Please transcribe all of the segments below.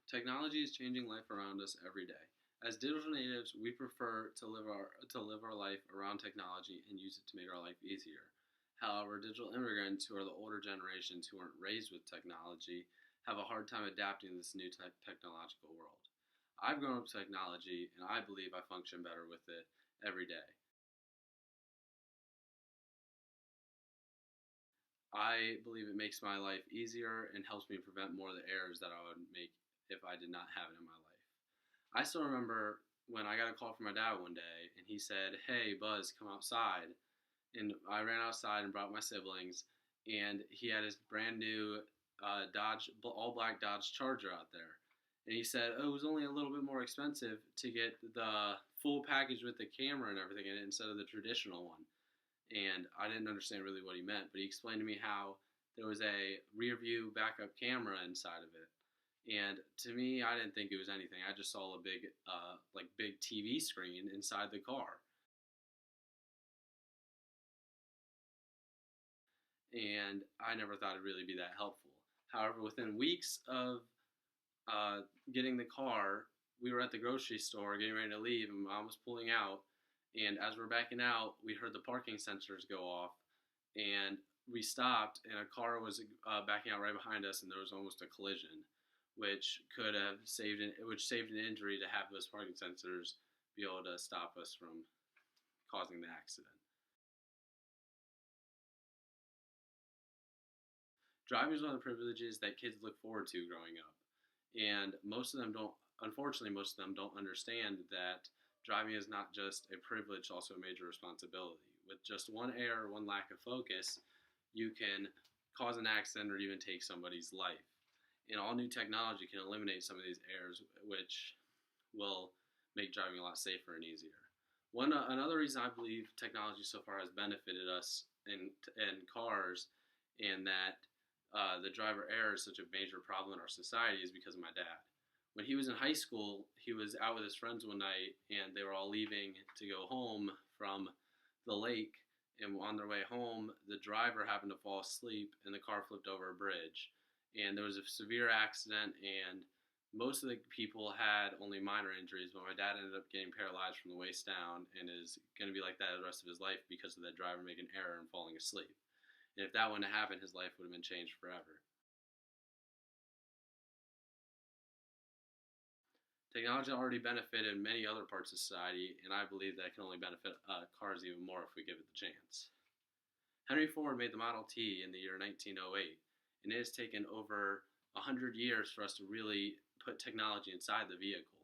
Technology is changing life around us every day. As digital natives, we prefer to live our life around technology and use it to make our life easier. However, digital immigrants who are the older generations who weren't raised with technology have a hard time adapting to this new technological world. I've grown up with technology and I believe I function better with it every day. I believe it makes my life easier and helps me prevent more of the errors that I would make if I did not have it in my life. I still remember when I got a call from my dad one day and he said, "Hey, Buzz, come outside." And I ran outside and brought my siblings, and he had his brand new Dodge, all black Dodge Charger out there. And he said, "Oh, it was only a little bit more expensive to get the full package with the camera and everything in it instead of the traditional one." And I didn't understand really what he meant, but he explained to me how there was a rear view backup camera inside of it. And to me, I didn't think it was anything. I just saw a big, big TV screen inside the car, and I never thought it'd really be that helpful. However, within weeks of uh, getting the car, we were at the grocery store getting ready to leave, and mom was pulling out. And as we're backing out, we heard the parking sensors go off, and we stopped, and a car was backing out right behind us, and there was almost a collision, which could have which saved an injury to have those parking sensors be able to stop us from causing the accident. Driving is one of the privileges that kids look forward to growing up, and most of them don't. Unfortunately, most of them don't understand that driving is not just a privilege, also a major responsibility. With just one error, one lack of focus, you can cause an accident or even take somebody's life. And all new technology can eliminate some of these errors, which will make driving a lot safer and easier. Another reason I believe technology so far has benefited us in cars, and that the driver error is such a major problem in our society, is because of my dad. When he was in high school, he was out with his friends one night, and they were all leaving to go home from the lake. And on their way home, the driver happened to fall asleep, and the car flipped over a bridge. And there was a severe accident, and most of the people had only minor injuries, but my dad ended up getting paralyzed from the waist down and is going to be like that the rest of his life because of that driver making an error and falling asleep. And if that wouldn't have happened, his life would have been changed forever. Technology already benefited many other parts of society, and I believe that it can only benefit cars even more if we give it the chance. Henry Ford made the Model T in the year 1908, and it has taken over 100 years for us to really put technology inside the vehicle.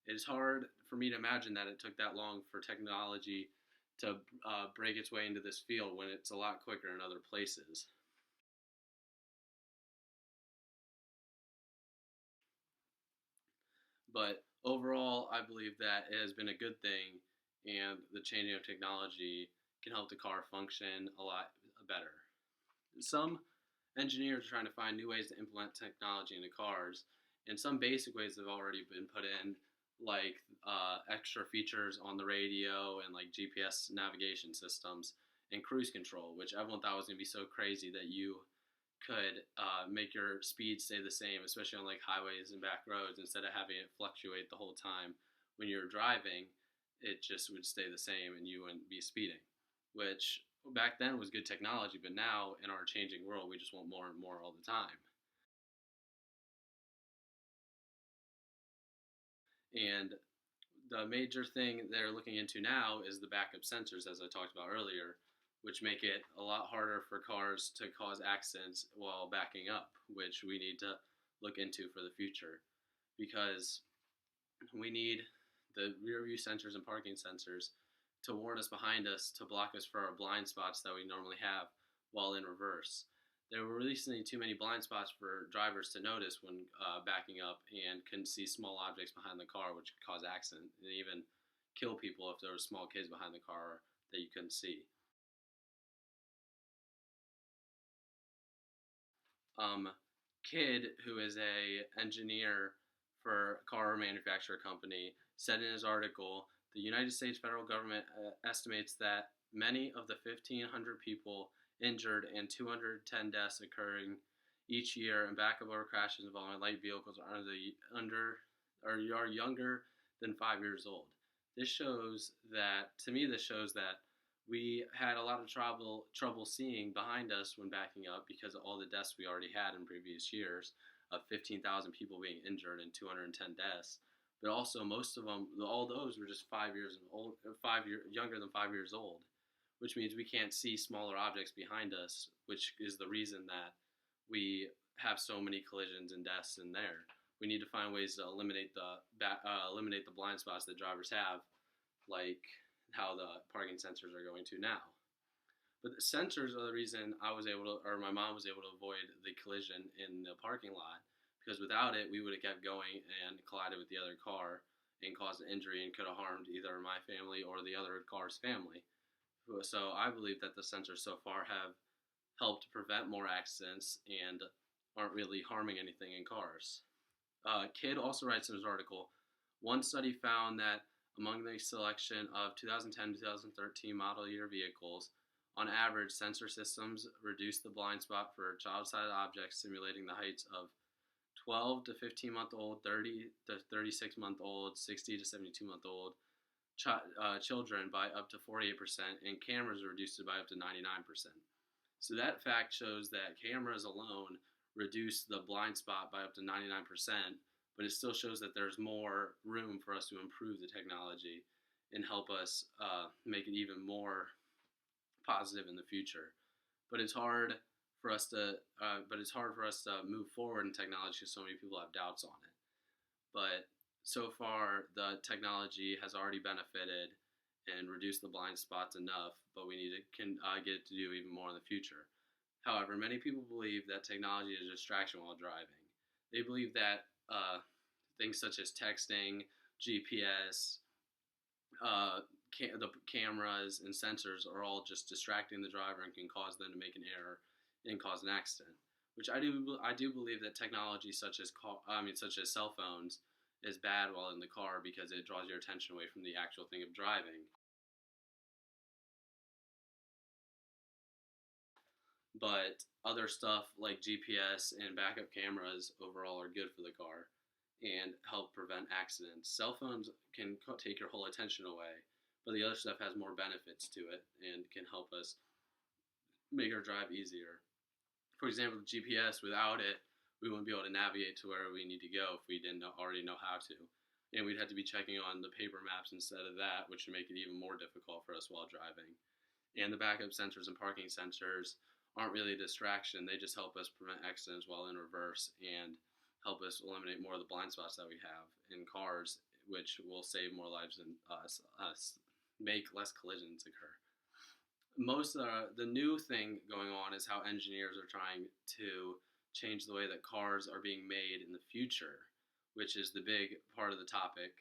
It is hard for me to imagine that it took that long for technology to break its way into this field when it's a lot quicker in other places. But overall, I believe that it has been a good thing, and the changing of technology can help the car function a lot better. Some engineers are trying to find new ways to implement technology into cars, and some basic ways have already been put in, like extra features on the radio and like GPS navigation systems and cruise control, which everyone thought was going to be so crazy that you could make your speed stay the same, especially on like highways and back roads, instead of having it fluctuate the whole time when you're driving. It just would stay the same and you wouldn't be speeding, which back then was good technology, but now in our changing world, we just want more and more all the time. And the major thing they're looking into now is the backup sensors, as I talked about earlier, which make it a lot harder for cars to cause accidents while backing up, which we need to look into for the future, because we need the rear view sensors and parking sensors to warn us behind us, to block us for our blind spots that we normally have while in reverse. There were recently too many blind spots for drivers to notice when backing up, and couldn't see small objects behind the car, which could cause accident and even kill people if there were small kids behind the car that you couldn't see. Um, Kid, who is a engineer for a car manufacturer company, said in his article, the United States federal government estimates that many of the 1,500 people injured and 210 deaths occurring each year, and backup over crashes involving light vehicles are younger than 5 years old. This shows that, to me, this shows that we had a lot of trouble seeing behind us when backing up because of all the deaths we already had in previous years of 15,000 people being injured and 210 deaths. But also, most of them, all those were just 5 years old, younger than 5 years old, which means we can't see smaller objects behind us, which is the reason that we have so many collisions and deaths in there. We need to find ways to eliminate the blind spots that drivers have, like how the parking sensors are going to now. But the sensors are the reason my mom was able to avoid the collision in the parking lot, because without it, we would have kept going and collided with the other car and caused an injury and could have harmed either my family or the other car's family. So I believe that the sensors so far have helped prevent more accidents and aren't really harming anything in cars. Kidd also writes in his article, one study found that among the selection of 2010-2013 model year vehicles, on average, sensor systems reduce the blind spot for child-sided objects simulating the heights of 12 to 15-month-old, 30 to 36-month-old, 60 to 72-month-old children by up to 48%, and cameras reduced it by up to 99%. So that fact shows that cameras alone reduce the blind spot by up to 99%, but it still shows that there's more room for us to improve the technology and help us make it even more positive in the future. But it's hard for us to move forward in technology because so many people have doubts on it. But so far, the technology has already benefited and reduced the blind spots enough, but we need to get it to do even more in the future. However, many people believe that technology is a distraction while driving. They believe that things such as texting, GPS, the cameras, and sensors are all just distracting the driver and can cause them to make an error and cause an accident. Which I do believe that technology such as cell phones is bad while in the car because it draws your attention away from the actual thing of driving. But other stuff like GPS and backup cameras overall are good for the car and help prevent accidents. Cell phones can take your whole attention away, but the other stuff has more benefits to it and can help us make our drive easier. For example, GPS, without it, we wouldn't be able to navigate to where we need to go if we didn't already know how to. And we'd have to be checking on the paper maps instead of that, which would make it even more difficult for us while driving. And the backup sensors and parking sensors aren't really a distraction. They just help us prevent accidents while in reverse and help us eliminate more of the blind spots that we have in cars, which will save more lives and make less collisions occur. The new thing going on is how engineers are trying to change the way that cars are being made in the future, which is the big part of the topic,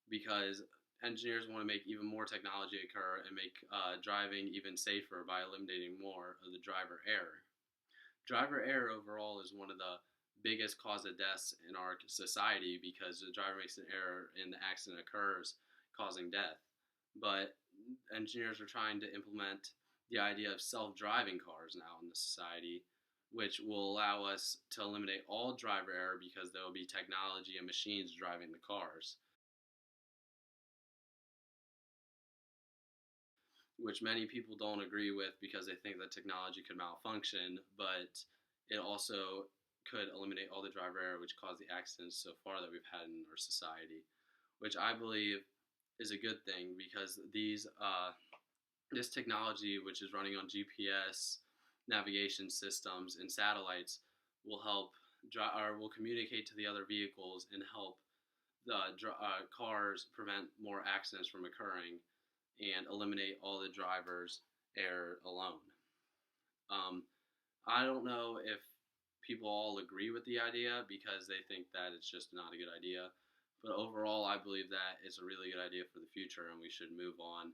because engineers want to make even more technology occur and make driving even safer by eliminating more of the driver error. Driver error overall is one of the biggest cause of deaths in our society because the driver makes an error and the accident occurs, causing death. But engineers are trying to implement the idea of self-driving cars now in the society, which will allow us to eliminate all driver error because there will be technology and machines driving the cars, which many people don't agree with because they think that technology could malfunction, but it also could eliminate all the driver error which caused the accidents so far that we've had in our society, which I believe is a good thing because this technology, which is running on GPS navigation systems and satellites, will will communicate to the other vehicles and help the cars prevent more accidents from occurring and eliminate all the driver's error alone. I don't know if people all agree with the idea because they think that it's just not a good idea. But overall, I believe that it's a really good idea for the future, and we should move on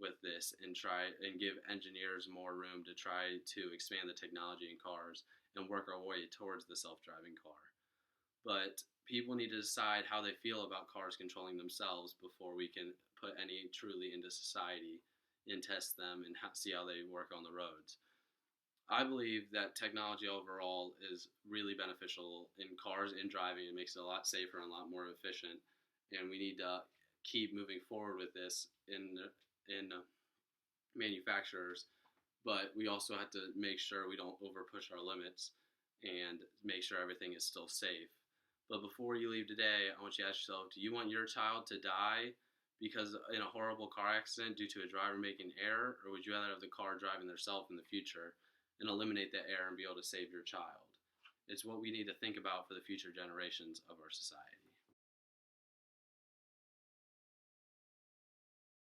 with this and try and give engineers more room to try to expand the technology in cars and work our way towards the self-driving car. But people need to decide how they feel about cars controlling themselves before we can put any truly into society and test them and see how they work on the roads. I believe that technology overall is really beneficial in cars and driving. It makes it a lot safer and a lot more efficient, and we need to keep moving forward with this in manufacturers. But we also have to make sure we don't over push our limits and make sure everything is still safe. But before you leave today, I want you to ask yourself: do you want your child to die because in a horrible car accident due to a driver making error, or would you rather have the car driving themselves in the future and eliminate that error and be able to save your child? It's what we need to think about for the future generations of our society.